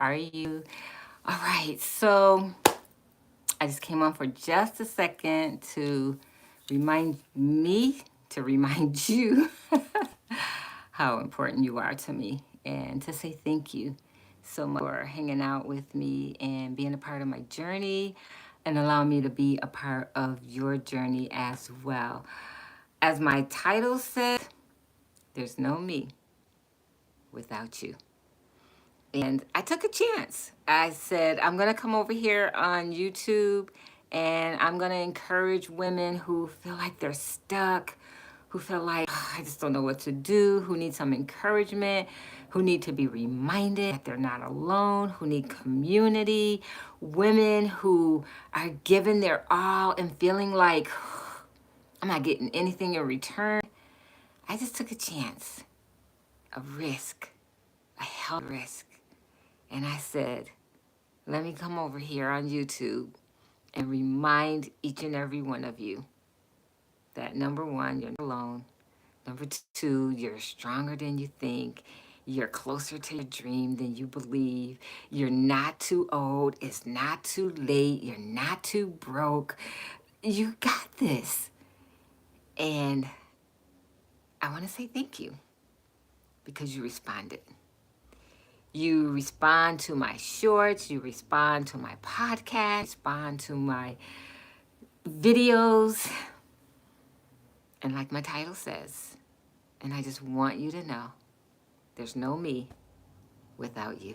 are you? All right, so I just came on for just a second to remind me to remind you how important you are to me and to say thank you so much for hanging out with me and being a part of my journey and allowing me to be a part of your journey as well. As my title says, there's no me without you. And I took a chance. I said, I'm going to come over here on YouTube and I'm going to encourage women who feel like they're stuck, who feel like, "Oh, I just don't know what to do," who need some encouragement, who need to be reminded that they're not alone, who need community, women who are giving their all and feeling like, I'm not getting anything in return. I just took a chance, a risk, a healthy risk. And I said, let me come over here on YouTube and remind each and every one of you that number one, you're not alone. Number two, you're stronger than you think. You're closer to your dream than you believe. You're not too old. It's not too late. You're not too broke. You got this. And I want to say thank you because you responded. You respond to my shorts, you respond to my podcast, respond to my videos. And like my title says, and I just want you to know, there's no me without you.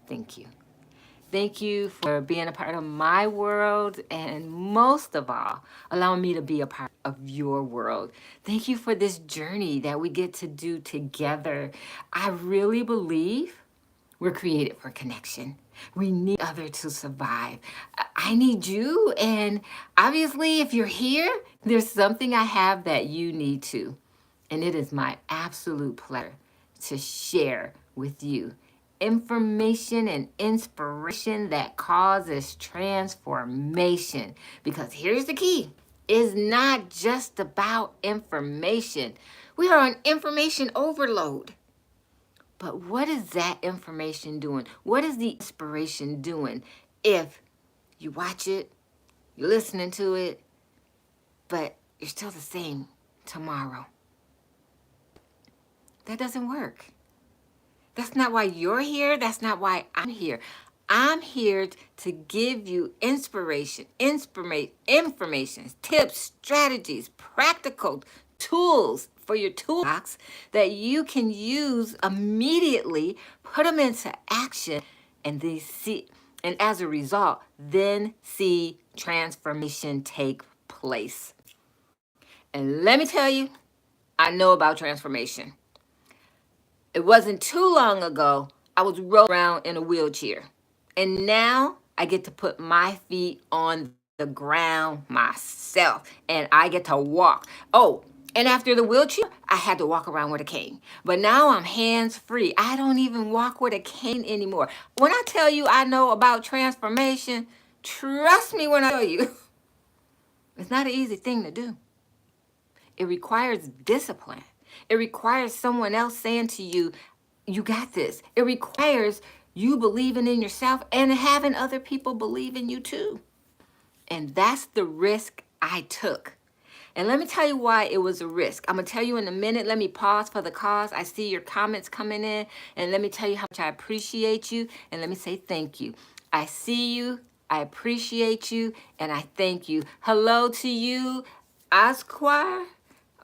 Thank you. Thank you for being a part of my world and most of all, allowing me to be a part of your world. Thank you for this journey that we get to do together. I really believe we're created for connection. We need other to survive. I need you. And obviously, if you're here, there's something I have that you need too. And it is my absolute pleasure to share with you information and inspiration that causes transformation. Because here's the key. It's not just about information. We are on information overload. But what is that information doing? What is the inspiration doing if you watch it, you're listening to it, but you're still the same tomorrow? That doesn't work. That's not why you're here. That's not why I'm here. I'm here to give you information, tips, strategies, practical tools for your toolbox that you can use immediately, put them into action, and and as a result, then see transformation take place. And let me tell you, I know about transformation. It wasn't too long ago, I was rolling around in a wheelchair. And now I get to put my feet on the ground myself and I get to walk. Oh, and after the wheelchair, I had to walk around with a cane. But now I'm hands free. I don't even walk with a cane anymore. When I tell you I know about transformation, trust me when I tell you, it's not an easy thing to do. It requires discipline. It requires someone else saying to you, you got this. It requires you believing in yourself and having other people believe in you too. And that's the risk I took. And let me tell you why it was a risk. I'm going to tell you in a minute. Let me pause for the cause. I see your comments coming in. And let me tell you how much I appreciate you. And let me say thank you. I see you. I appreciate you. And I thank you. Hello to you, Osquire.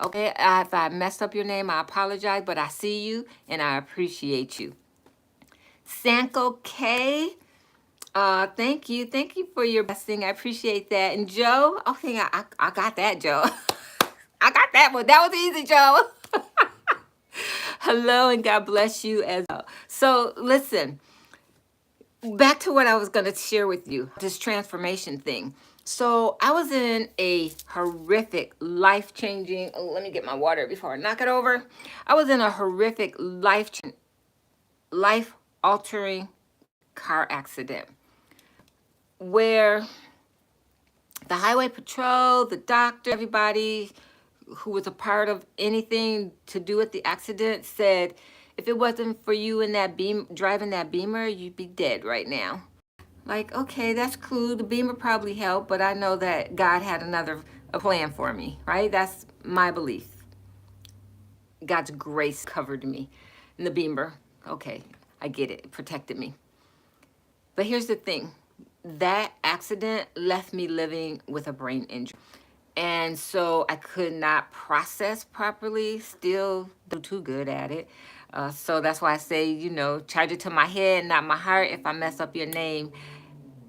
Okay, if I messed up your name, I apologize. But I see you and I appreciate you. Sanko K. Thank you. Thank you for your blessing. I appreciate that. And Joe, okay, I got that, Joe. I got that one. That was easy, Joe. Hello and God bless you as well. So listen, back to what I was going to share with you, this transformation thing. So I was in a horrific, life-changing, let me get my water before I knock it over. I was in a horrific, life-altering car accident where the highway patrol, the doctor, everybody who was a part of anything to do with the accident said If it wasn't for you in that driving that Beamer, you'd be dead right now. Like, okay, that's cool. The Beamer probably helped, but I know that God had a plan for me, right? That's my belief. God's grace covered me in the Beamer. Okay, I get it. It protected me. But here's the thing. That accident left me living with a brain injury. And so I could not process properly, still do too good at it. So that's why I say, charge it to my head, not my heart. If I mess up your name,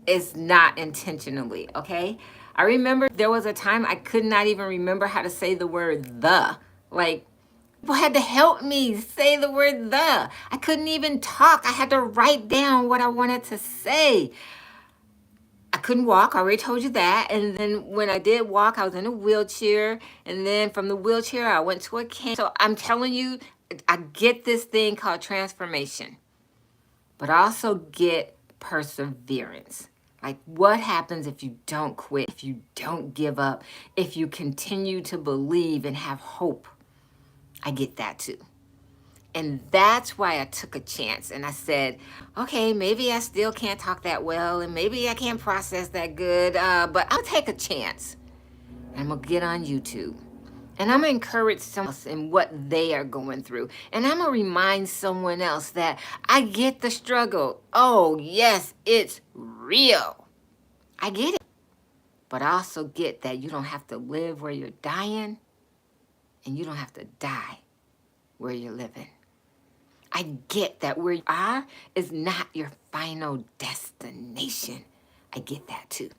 it's not intentionally, okay? I remember there was a time I could not even remember how to say the word the. Like, people had to help me say the word the. I couldn't even talk. I had to write down what I wanted to say. I couldn't walk. I already told you that. And then when I did walk, I was in a wheelchair. And then from the wheelchair, I went to a cane. So I'm telling you, I get this thing called transformation, but I also get perseverance. Like, what happens if you don't quit, if you don't give up, if you continue to believe and have hope? I get that too. And that's why I took a chance and I said, okay, maybe I still can't talk that well and maybe I can't process that good, but I'll take a chance. I'm going to get on YouTube. And I'm going to encourage someone else in what they are going through. And I'm going to remind someone else that I get the struggle. Oh, yes, it's real. I get it. But I also get that you don't have to live where you're dying and you don't have to die where you're living. I get that where you are is not your final destination. I get that too.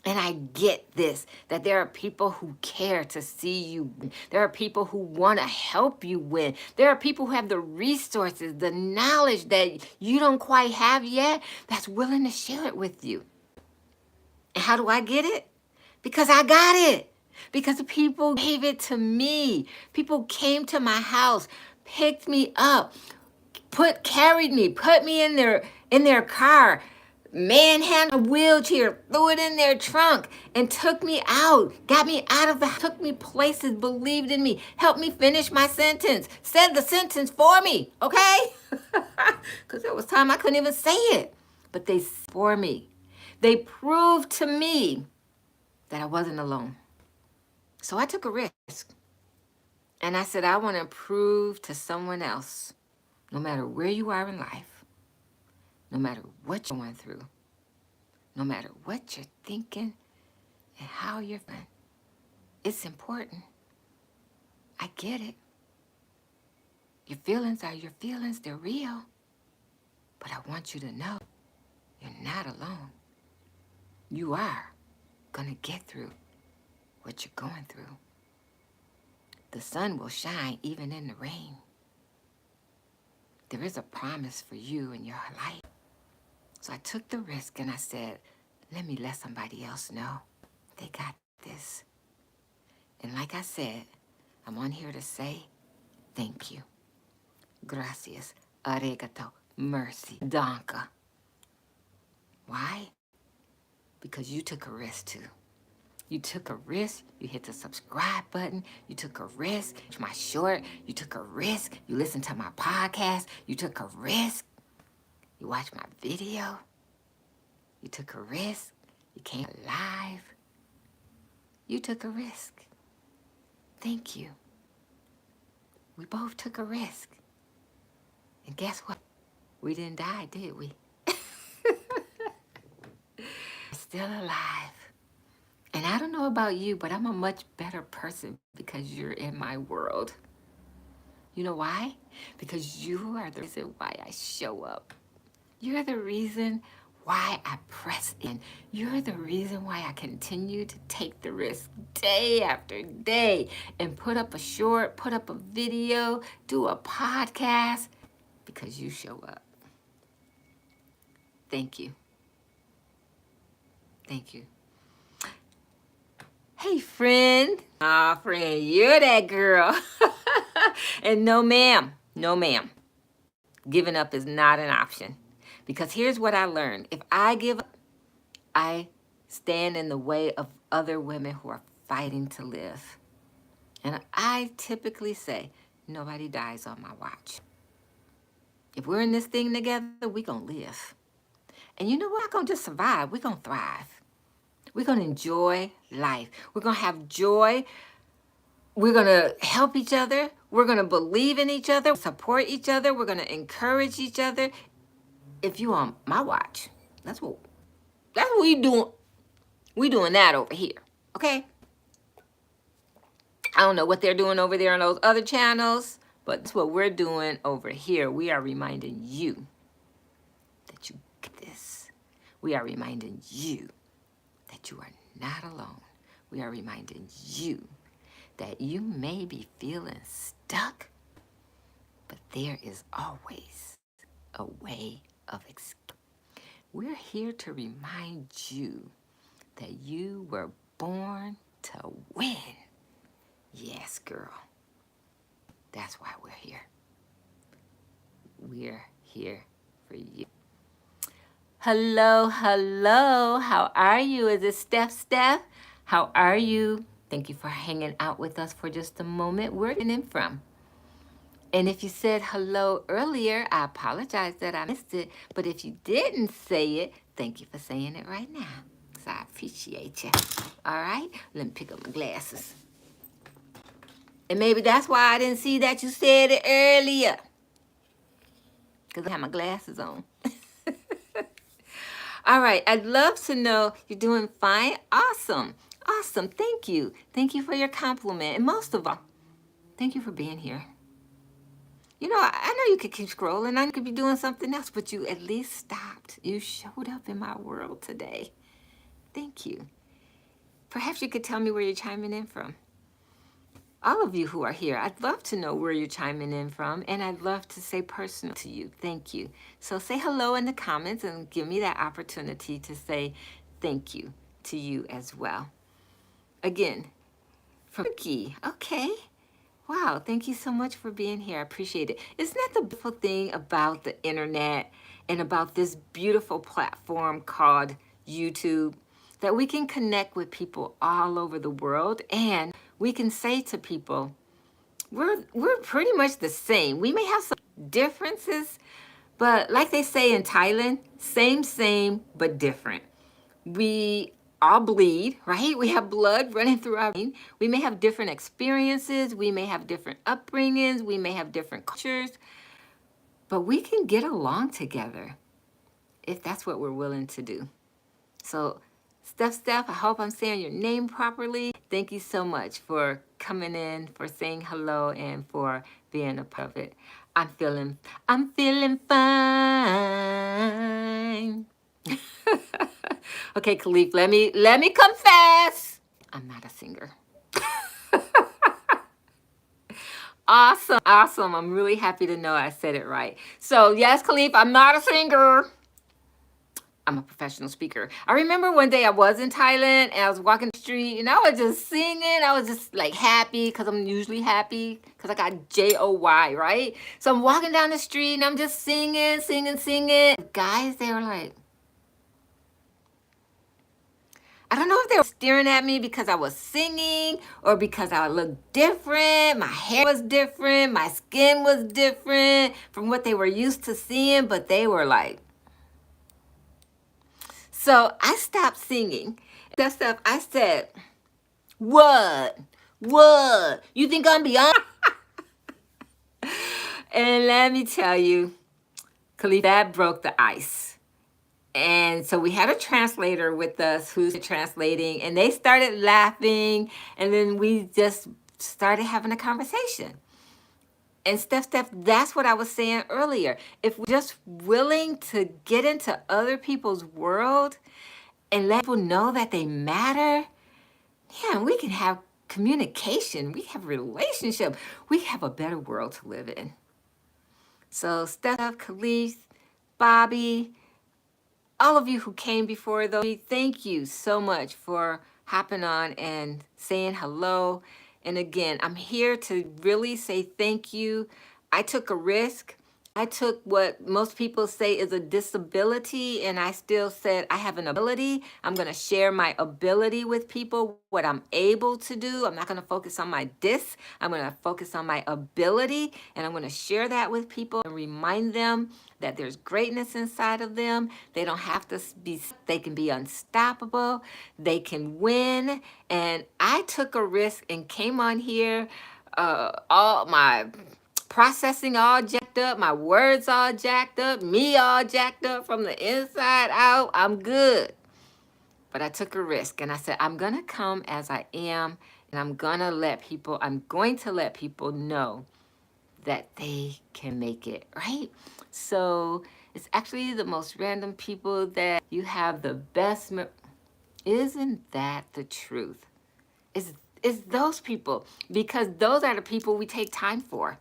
And I get this, that there are people who care to see you win. There are people who want to help you win. There are people who have the resources, the knowledge that you don't quite have yet, that's willing to share it with you. And how do I get it? Because I got it. Because people gave it to me. People came to my house, picked me up, carried me, put me in their car, manhandled a wheelchair, threw it in their trunk, and took me out, got me out of the house, took me places, believed in me, helped me finish my sentence, said the sentence for me, okay? Because there was time I couldn't even say it, but they for me. They proved to me that I wasn't alone. So I took a risk. And I said, I want to prove to someone else, no matter where you are in life, no matter what you're going through, no matter what you're thinking and how you're feeling, it's important. I get it. Your feelings are your feelings. They're real. But I want you to know you're not alone. You are going to get through what you're going through. The sun will shine even in the rain. There is a promise for you in your life. So I took the risk and I said, let me let somebody else know they got this. And like I said, I'm on here to say thank you. Gracias. Arigato. Mercy. Danke. Why? Because you took a risk too. You took a risk. You hit the subscribe button. You took a risk. My short. You took a risk. You listened to my podcast. You took a risk. You watched my video. You took a risk. You came alive. You took a risk. Thank you. We both took a risk. And guess what? We didn't die, did we? Still alive. And I don't know about you, but I'm a much better person because you're in my world. You know why? Because you are the reason why I show up. You're the reason why I press in. You're the reason why I continue to take the risk day after day and put up a short, put up a video, do a podcast, because you show up. Thank you. Thank you. Hey, friend. Aw, friend, you're that girl. And no, ma'am. No, ma'am. Giving up is not an option. Because here's what I learned. If I give up, I stand in the way of other women who are fighting to live. And I typically say, nobody dies on my watch. If we're in this thing together, we're going to live. And you know what? We're not going to just survive. We're going to thrive. We're going to enjoy life. We're going to have joy. We're going to help each other. We're going to believe in each other, support each other. We're going to encourage each other. If you on my watch, that's what we doing. We doing that over here. Okay? I don't know what they're doing over there on those other channels, but that's what we're doing over here. We are reminding you that you get this. We are reminding you that you are not alone. We are reminding you that you may be feeling stuck, but there is always a way of escape. We're here to remind you that you were born to win. Yes, girl. That's why we're here. We're here for you. Hello, hello. How are you? Is it Steph? How are you? Thank you for hanging out with us for just a moment. Where are you in from? And if you said hello earlier, I apologize that I missed it. But if you didn't say it, thank you for saying it right now. Because I appreciate you. All right? Let me pick up my glasses. And maybe that's why I didn't see that you said it earlier. Because I have my glasses on. All right. I'd love to know you're doing fine. Awesome. Awesome. Thank you. Thank you for your compliment. And most of all, thank you for being here. You know, I know you could keep scrolling. I could be doing something else, but you at least stopped. You showed up in my world today. Thank you. Perhaps you could tell me where you're chiming in from. All of you who are here, I'd love to know where you're chiming in from, and I'd love to say personal to you. Thank you. So say hello in the comments and give me that opportunity to say thank you to you as well. Again, from Turkey. Okay. Wow, thank you so much for being here. I appreciate it. Isn't that the beautiful thing about the internet and about this beautiful platform called YouTube? That we can connect with people all over the world, and we can say to people, we're pretty much the same. We may have some differences, but like they say in Thailand, same, but different. We all bleed, right? We have blood running through our veins. We may have different experiences. We may have different upbringings. We may have different cultures, but we can get along together if that's what we're willing to do. So Steph, I hope I'm saying your name properly. Thank you so much for coming in, for saying hello, and for being a part of it. I'm feeling fine. Okay, Khalif, let me confess. I'm not a singer. Awesome. I'm really happy to know I said it right. So yes, Khalif, I'm not a singer. I'm a professional speaker. I remember one day I was in Thailand and I was walking the street and I was just singing. I was just like happy because I'm usually happy because I got Joy, right? So I'm walking down the street and I'm just singing. Guys, they were like, I don't know if they were staring at me because I was singing or because I looked different. My hair was different. My skin was different from what they were used to seeing, but they were like, so I stopped singing. That stuff, I said, what? You think I'm beyond? And let me tell you, Khalif, that broke the ice. And so we had a translator with us who's translating, and they started laughing, and then we just started having a conversation. And Steph, that's what I was saying earlier. If we're just willing to get into other people's world and let people know that they matter, yeah, we can have communication. We have relationship. We have a better world to live in. So Steph, Khalif, Bobby, all of you who came before, though, thank you so much for hopping on and saying hello. And again, I'm here to really say thank you. I took a risk. I took what most people say is a disability, and I still said I have an ability. I'm going to share my ability with people, what I'm able to do. I'm not going to focus on my I'm going to focus on my ability, and I'm going to share that with people and remind them that there's greatness inside of them. They don't have to be, they can be unstoppable. They can win. And I took a risk and came on here, all my processing all jacked up, my words all jacked up, me all jacked up from the inside out. I'm good. But I took a risk and I said, I'm going to come as I am, and I'm going to let people know that they can make it, right? So it's actually the most random people that you have the best. Isn't that the truth? It's those people, because those are the people we take time for.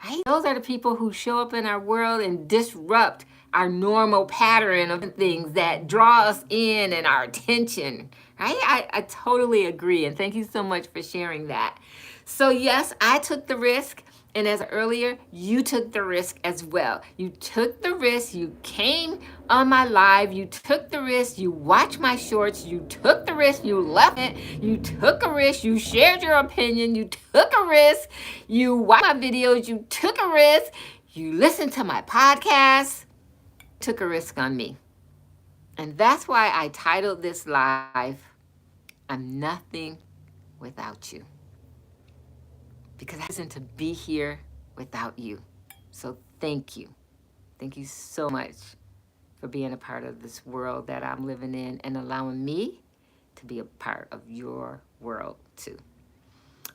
Right? Those are the people who show up in our world and disrupt our normal pattern of things that draw us in and our attention. Right? I totally agree. And thank you so much for sharing that. So yes, I took the risk. And as earlier, you took the risk as well. You took the risk. You came on my live. You took the risk. You watched my shorts. You took the risk. You left it. You took a risk. You shared your opinion. You took a risk. You watched my videos. You took a risk. You listened to my podcast. Took a risk on me. And that's why I titled this live, I'm Nothing Without You. Because I wasn't to be here without you. So thank you. Thank you so much for being a part of this world that I'm living in and allowing me to be a part of your world too.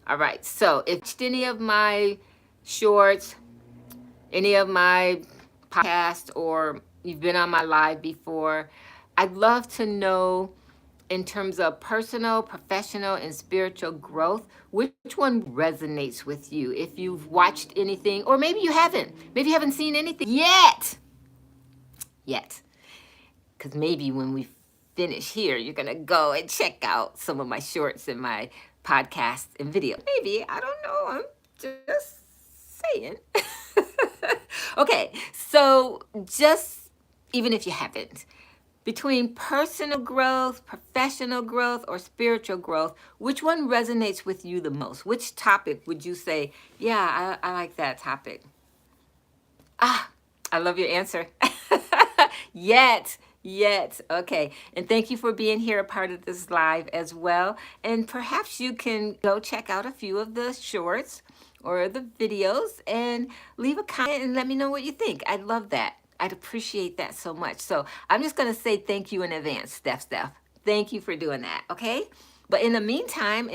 All right, so if any of my shorts, any of my podcasts, or you've been on my live before, I'd love to know, in terms of personal, professional, and spiritual growth, which one resonates with you? If you've watched anything, or maybe you haven't. Maybe you haven't seen anything yet. Because maybe when we finish here, you're going to go and check out some of my shorts and my podcasts and video. Maybe, I don't know. I'm just saying. Okay, so just, even if you haven't, between personal growth, professional growth, or spiritual growth, which one resonates with you the most? Which topic would you say, yeah, I like that topic? Ah, I love your answer. Yet. Okay. And thank you for being here, a part of this live as well. And perhaps you can go check out a few of the shorts or the videos and leave a comment and let me know what you think. I'd love that. I'd appreciate that so much. So I'm just going to say thank you in advance, Steph. Thank you for doing that, okay? But in the meantime,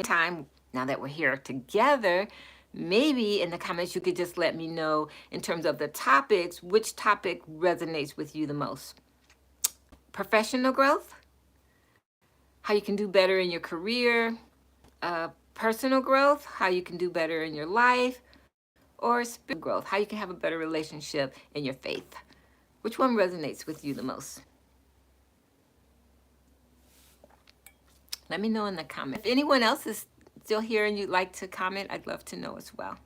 now that we're here together, maybe in the comments you could just let me know, in terms of the topics, which topic resonates with you the most. Professional growth, how you can do better in your career, personal growth, how you can do better in your life, or spiritual growth, how you can have a better relationship in your faith. Which one resonates with you the most? Let me know in the comments. If anyone else is still here and you'd like to comment, I'd love to know as well.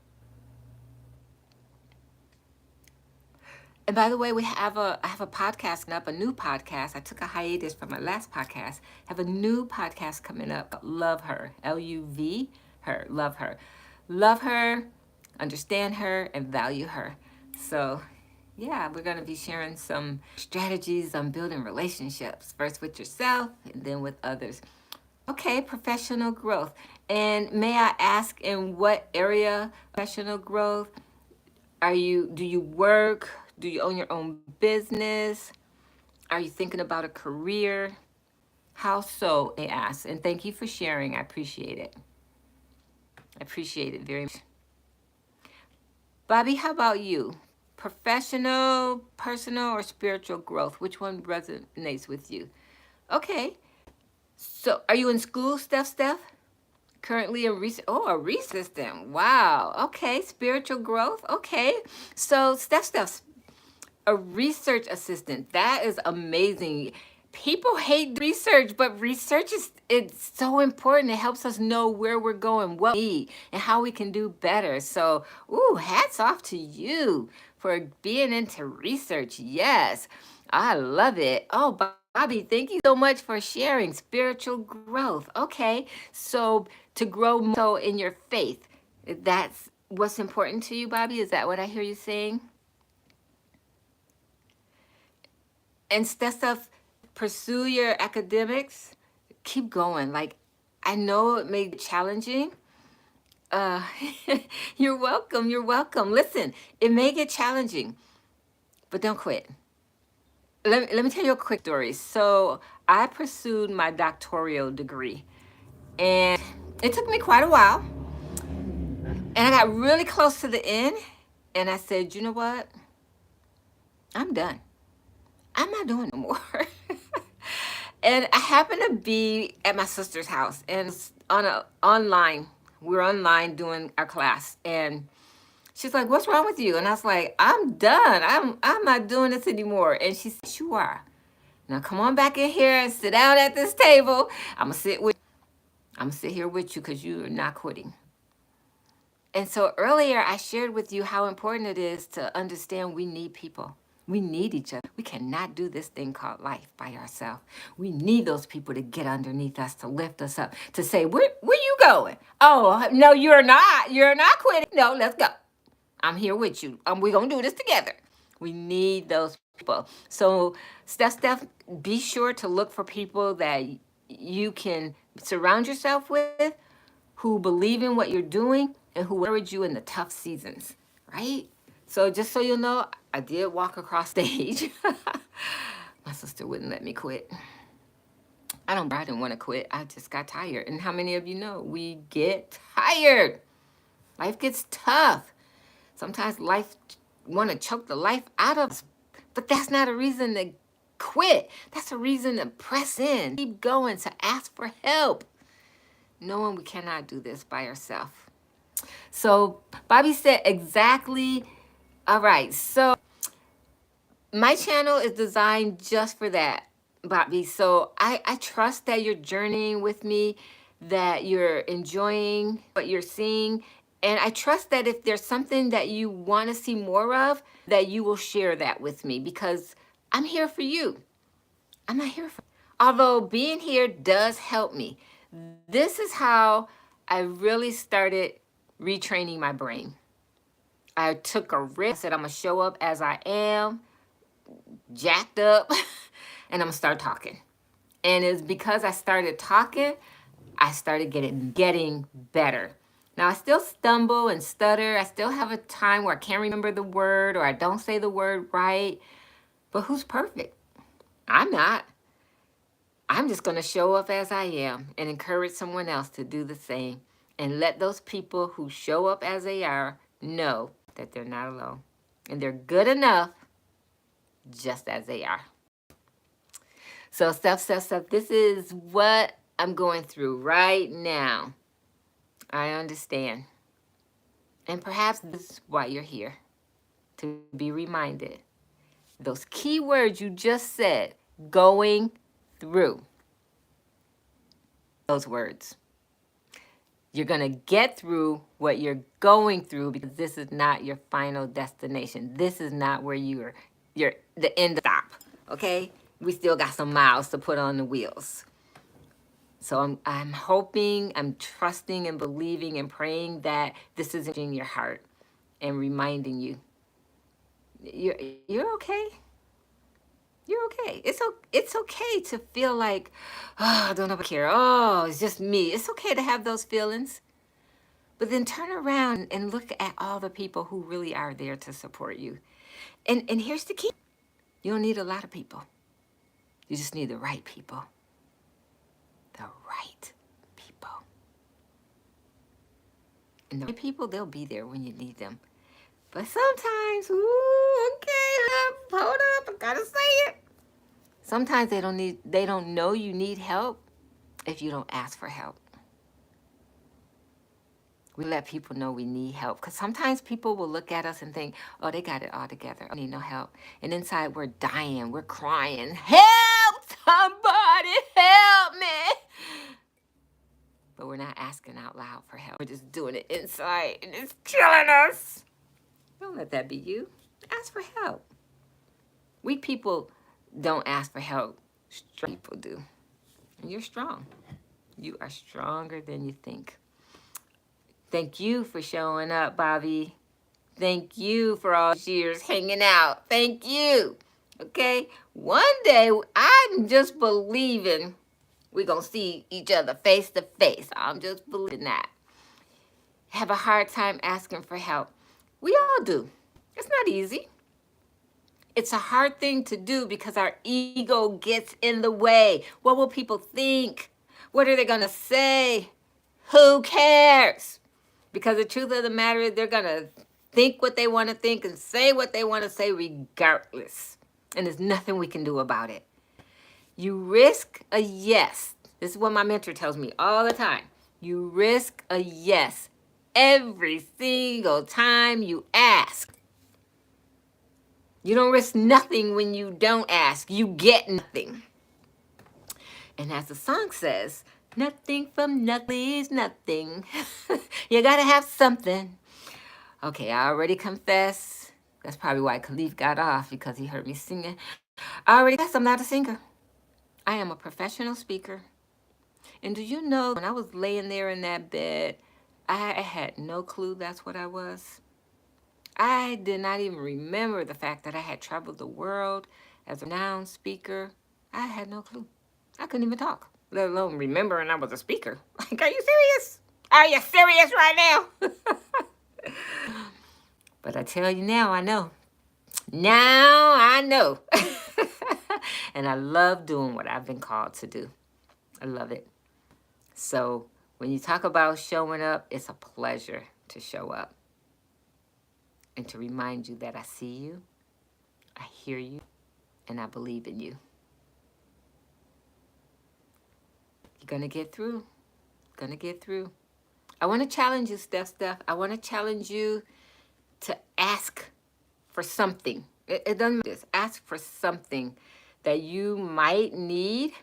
And by the way, I have a podcast coming up, a new podcast. I took a hiatus from my last podcast. I have a new podcast coming up, Love Her, L-U-V, her, Love Her. Love her, understand her, and value her. So yeah, we're going to be sharing some strategies on building relationships, first with yourself and then with others. Okay, professional growth. And may I ask, in what area professional growth do you work? Do you own your own business? Are you thinking about a career? How so, they ask. And thank you for sharing. I appreciate it. I appreciate it very much. Bobby, how about you? Professional, personal, or spiritual growth? Which one resonates with you? Okay. So are you in school, Steph? Currently a research assistant. Wow. Okay. Spiritual growth. Okay. So Steph, a research assistant. That is amazing. People hate research, but research it's so important. It helps us know where we're going, what we need, and how we can do better. So, hats off to you for being into research. Yes, I love it. Oh, Bobby, thank you so much for sharing spiritual growth. Okay, so to grow so in your faith, that's what's important to you, Bobby? Is that what I hear you saying? Instead of pursue your academics, keep going. Like, I know it may be challenging. Uh, you're welcome. You're welcome. Listen, it may get challenging, but don't quit. Let me tell you a quick story. So I pursued my doctoral degree, and it took me quite a while. And I got really close to the end, and I said, you know what? I'm done. I'm not doing no more. And I happened to be at my sister's house, and it's on a online. We were online doing our class, and she's like, "What's wrong with you?" And I was like, "I'm done. I'm not doing this anymore." And she said, "Yes, you are. Now come on back in here and sit down at this table. I'm gonna sit here with you because you are not quitting." And so earlier I shared with you how important it is to understand we need people. We need each other. We cannot do this thing called life by ourselves. We need those people to get underneath us, to lift us up, to say, where you going? Oh, no, you're not. You're not quitting. No, let's go. I'm here with you. We're going to do this together. We need those people. So, Steph, be sure to look for people that you can surround yourself with, who believe in what you're doing and who encourage you in the tough seasons, right? So just so you know, I did walk across stage. My sister wouldn't let me quit. I didn't want to quit. I just got tired. And how many of you know we get tired? Life gets tough. Sometimes life want to choke the life out of us, but that's not a reason to quit. That's a reason to press in, keep going, to ask for help, knowing we cannot do this by ourselves. So Bobby said exactly. All right. So my channel is designed just for that, Bobby. So I trust that you're journeying with me, that you're enjoying what you're seeing. And I trust that if there's something that you want to see more of, that you will share that with me, because I'm here for you. I'm not here for you. Although being here does help me. This is how I really started retraining my brain. I took a risk. I said, I'm going to show up as I am, jacked up, and I'm going to start talking. And it's because I started talking, I started getting better. Now, I still stumble and stutter. I still have a time where I can't remember the word or I don't say the word right. But who's perfect? I'm not. I'm just going to show up as I am and encourage someone else to do the same, and let those people who show up as they are know that they're not alone and they're good enough just as they are. So Steph, this is what I'm going through right now. I understand. And perhaps this is why you're here, to be reminded. Those key words you just said, going through. Those words. You're going to get through what you're going through, because this is not your final destination. This is not where you're the end stop, okay? We still got some miles to put on the wheels. So I'm hoping, I'm trusting and believing and praying that this is in your heart and reminding you you're okay. You're okay. It's okay to feel like, oh, I don't know if I care. Oh, it's just me. It's okay to have those feelings. But then turn around and look at all the people who really are there to support you. And here's the key. You don't need a lot of people. You just need the right people. The right people. And the right people, they'll be there when you need them. But sometimes, okay, hold up, I gotta say it. Sometimes they don't know you need help if you don't ask for help. We let people know we need help, because sometimes people will look at us and think, oh, they got it all together. I need no help. And inside we're dying, we're crying, help, somebody help me. But we're not asking out loud for help. We're just doing it inside, and it's killing us. Don't let that be you. Ask for help. We people don't ask for help. Strong people do. And you're strong. You are stronger than you think. Thank you for showing up, Bobby. Thank you for all these years hanging out. Thank you. Okay? One day, I'm just believing we're going to see each other face to face. I'm just believing that. Have a hard time asking for help. We all do. It's not easy. It's a hard thing to do because our ego gets in the way. What will people think? What are they going to say? Who cares? Because the truth of the matter is they're going to think what they want to think and say what they want to say regardless. And there's nothing we can do about it. You risk a yes. This is what my mentor tells me all the time. You risk a yes every single time you ask. You don't risk nothing when you don't ask. You get nothing. And as the song says, nothing from nothing is nothing. You gotta have something. Okay, I already confessed. That's probably why Khalif got off, because he heard me singing. I already confessed I'm not a singer. I am a professional speaker. And do you know, when I was laying there in that bed, I had no clue that's what I was. I did not even remember the fact that I had traveled the world as a renowned speaker. I had no clue. I couldn't even talk, let alone remembering I was a speaker. Like, are you serious? Are you serious right now? But I tell you now, I know. Now I know. And I love doing what I've been called to do. I love it. So when you talk about showing up, it's a pleasure to show up and to remind you that I see you, I hear you, and I believe in you. You're going to get through. Going to get through. I want to challenge you, Steph. I want to challenge you to ask for something. It doesn't matter. Just ask for something that you might need.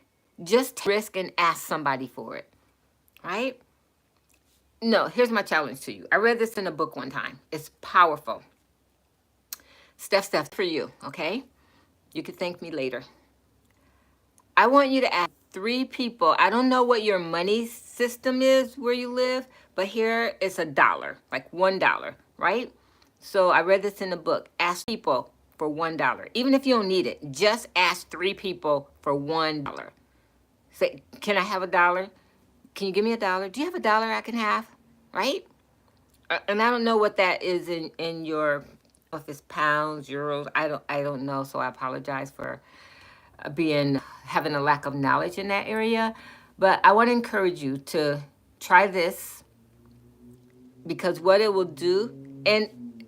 Just risk and ask somebody for it. Right? No, here's my challenge to you. I read this in a book one time. It's powerful. Steph, for you, okay? You can thank me later. I want you to ask 3 people. I don't know what your money system is where you live, but here it's $1, like $1, right? So I read this in the book. Ask people for $1. Even if you don't need it, just ask 3 people for $1. Say, can I have $1? Can you give me $1? Do you have $1 I can have? Right? And I don't know what that is in your, if it's pounds, euros. I don't know. So I apologize for having a lack of knowledge in that area. But I want to encourage you to try this, because what it will do, and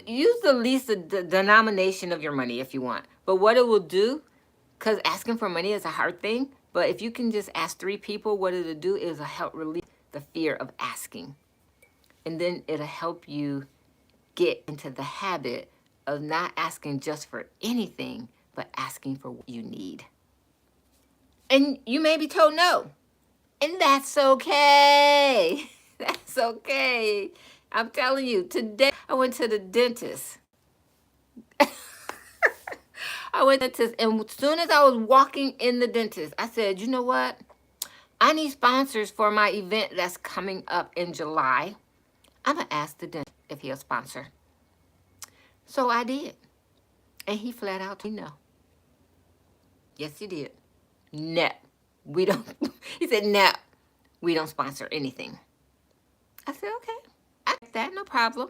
use the least denomination of your money if you want. But what it will do, because asking for money is a hard thing, but if you can just ask 3 people, what it'll do is help relieve the fear of asking. And then it'll help you get into the habit of not asking just for anything, but asking for what you need. And you may be told no. And that's okay. That's okay. I'm telling you, today I went to the dentist. I went to the dentist, and as soon as I was walking in the dentist, I said, you know what? I need sponsors for my event that's coming up in July. I'm going to ask the dentist if he'll sponsor. So I did. And he flat out told me no. Yes, he did. No, we don't. He said, no, we don't sponsor anything. I said, okay, I get that, no problem.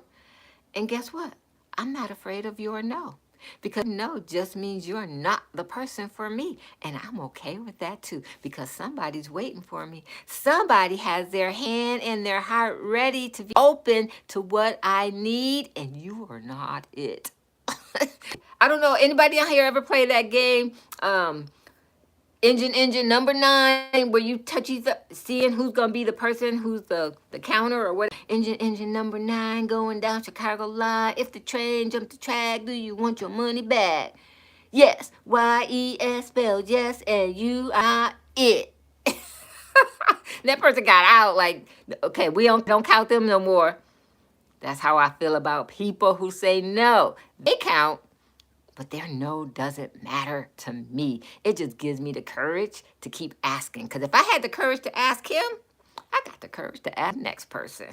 And guess what? I'm not afraid of your no. Because no just means you're not the person for me. And I'm okay with that too, because somebody's waiting for me. Somebody has their hand and their heart ready to be open to what I need, and you are not it. I don't know, anybody out here ever play that game? Engine number 9, where you touch seeing who's gonna be the person who's the counter or what. Engine number 9 going down Chicago line. If the train jumped the track, do you want your money back? Yes, Y-E-S spelled yes, and you are it. That person got out like, okay, we don't count them no more. That's how I feel about people who say no. They count, but their no doesn't matter to me. It just gives me the courage to keep asking. Because if I had the courage to ask him, I got the courage to ask the next person.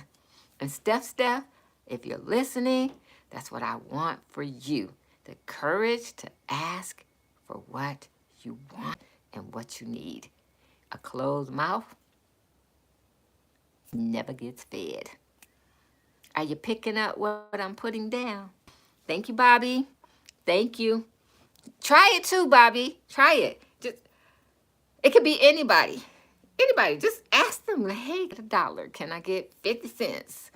And Steph, if you're listening, that's what I want for you. The courage to ask for what you want and what you need. A closed mouth never gets fed. Are you picking up what I'm putting down? Thank you, Bobby. Thank you. Try it too, Bobby. Try it. It could be anybody. Anybody. Just ask them, hey, $1. Can I get 50 cents?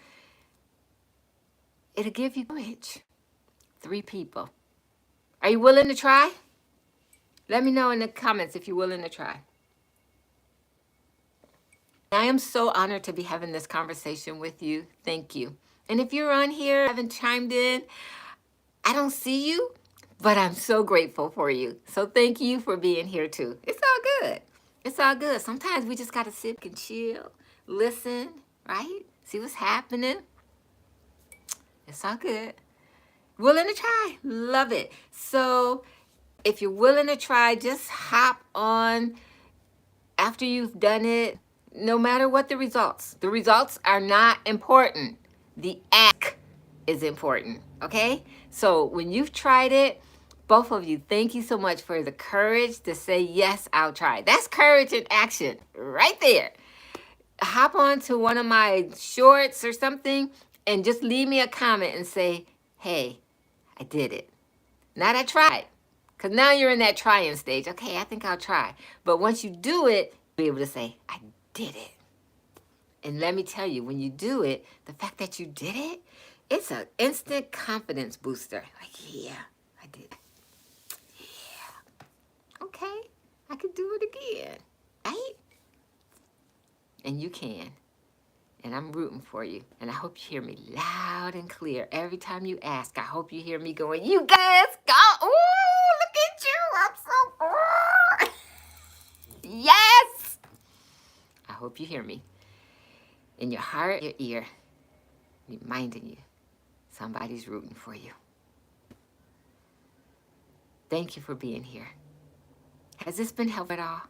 It'll give you courage. 3 people. Are you willing to try? Let me know in the comments if you're willing to try. I am so honored to be having this conversation with you. Thank you. And if you're on here, haven't chimed in, I don't see you, but I'm so grateful for you. So thank you for being here too. It's all good. It's all good. Sometimes we just got to sit and chill, listen, right? See what's happening. It's all good. Willing to try. Love it. So if you're willing to try, just hop on after you've done it, no matter what the results. The results are not important. The act is important, okay? So when you've tried it, both of you, thank you so much for the courage to say, yes, I'll try. That's courage in action right there. Hop on to one of my shorts or something and just leave me a comment and say, hey, I did it. Not I tried. Because now you're in that trying stage. Okay, I think I'll try. But once you do it, you'll be able to say, I did it. And let me tell you, when you do it, the fact that you did it, it's an instant confidence booster. Like, yeah, I did it. Yeah. Okay, I can do it again. Right? And you can. And I'm rooting for you. And I hope you hear me loud and clear. Every time you ask, I hope you hear me going, you guys go. Ooh, look at you. I'm so bored. Yes. I hope you hear me. In your heart, your ear, reminding you somebody's rooting for you. Thank you for being here. Has this been helpful at all?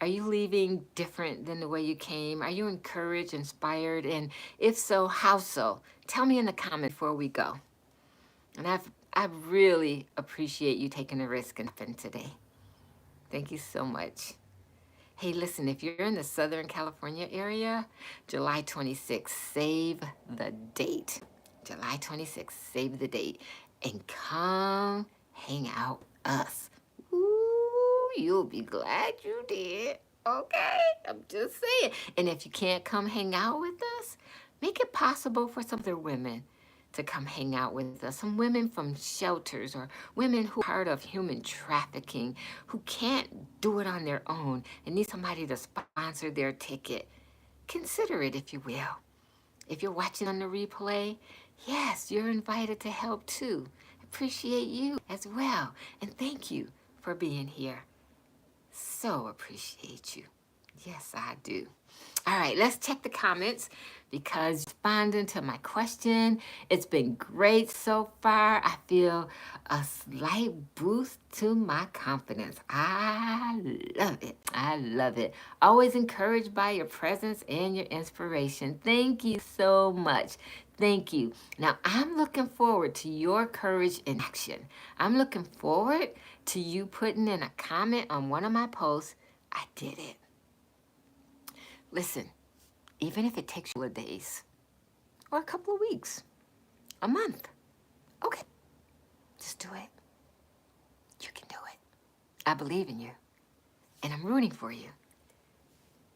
Are you leaving different than the way you came? Are you encouraged, inspired? And if so, how so? Tell me in the comments before we go. And I really appreciate you taking a risk and helping today. Thank you so much. Hey, listen, if you're in the Southern California area, July 26th, save the date. July 26th, save the date. And come hang out with us. Ooh, you'll be glad you did. Okay, I'm just saying. And if you can't come hang out with us, make it possible for some other women to come hang out with us. Some women from shelters or women who are part of human trafficking who can't do it on their own and need somebody to sponsor their ticket. Consider it, if you will. If you're watching on the replay, yes, you're invited to help too. Appreciate you as well. And thank you for being here. So appreciate you. Yes, I do. All right, let's check the comments because responding to my question, it's been great so far. I feel a slight boost to my confidence. I love it. I love it. Always encouraged by your presence and your inspiration. Thank you so much. Thank you. Now, I'm looking forward to your courage in action. I'm looking forward to you putting in a comment on one of my posts. I did it. Listen, even if it takes you a couple of days or a couple of weeks, a month, okay, just do it. You can do it. I believe in you, and I'm rooting for you.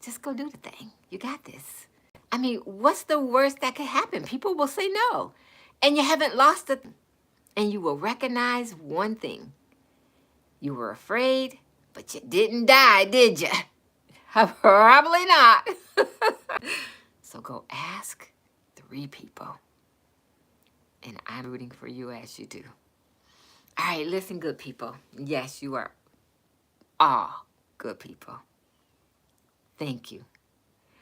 Just go do the thing. You got this. I mean, what's the worst that could happen? People will say no, and you haven't lost it, and you will recognize one thing. You were afraid, but you didn't die, did you? Probably not. So go ask 3 people. And I'm rooting for you as you do. All right, listen, good people. Yes, you are all good people. Thank you.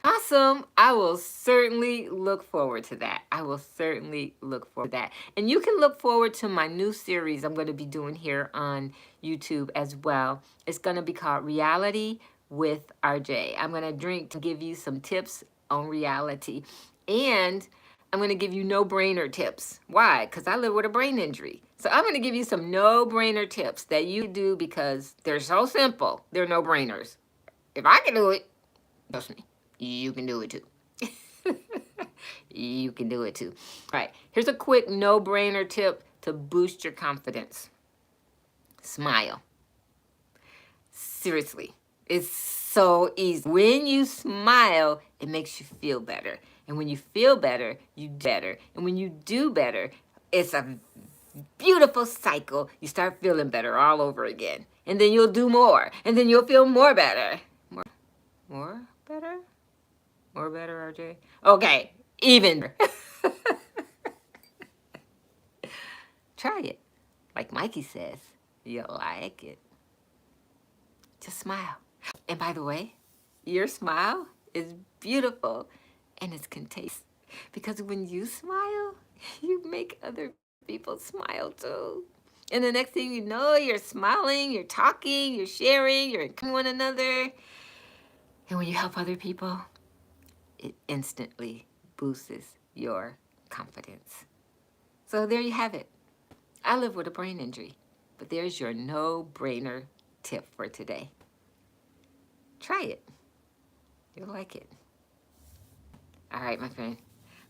Awesome. I will certainly look forward to that. I will certainly look forward to that. And you can look forward to my new series I'm going to be doing here on YouTube as well. It's going to be called Reality with RJ. I'm going to drink to give you some tips on reality. And I'm going to give you no-brainer tips. Why? Because I live with a brain injury. So I'm going to give you some no-brainer tips that you do because they're so simple. They're no-brainers. If I can do it, trust me, you can do it too. You can do it too. All right, here's a quick no-brainer tip to boost your confidence. Smile. Seriously, it's so easy. When you smile, it makes you feel better. And when you feel better, you do better. And when you do better, it's a beautiful cycle. You start feeling better all over again. And then you'll do more. And then you'll feel more better. More better? More better, RJ? Okay, even better. Try it. Like Mikey says, you'll like it. Just smile. And by the way, your smile is beautiful and it's contagious. Because when you smile, you make other people smile too. And the next thing you know, you're smiling, you're talking, you're sharing, you're encouraging one another. And when you help other people, it instantly boosts your confidence. So there you have it. I live with a brain injury, but there's your no-brainer tip for today. Try it. You'll like it. All right, my friend.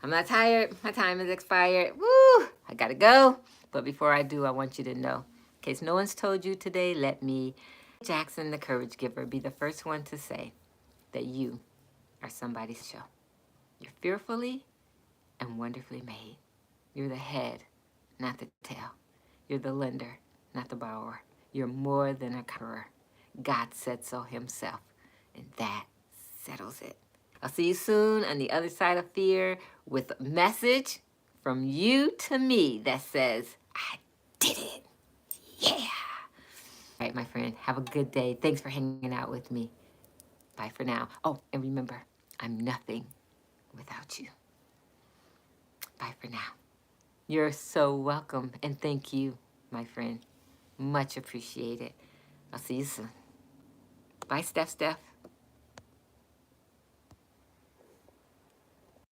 I'm not tired. My time is expired. Woo! I gotta go. But before I do, I want you to know, in case no one's told you today, let me, Jackson the Courage Giver, be the first one to say that you are somebody's show. You're fearfully and wonderfully made. You're the head, not the tail. You're the lender, not the borrower. You're more than a conqueror. God said so himself, and that settles it. I'll see you soon on the other side of fear with a message from you to me that says, I did it. Yeah. All right, my friend, have a good day. Thanks for hanging out with me. Bye for now. Oh, and remember, I'm nothing without you. Bye for now. You're so welcome, and thank you, my friend. Much appreciated. I'll see you soon. Bye, Steph.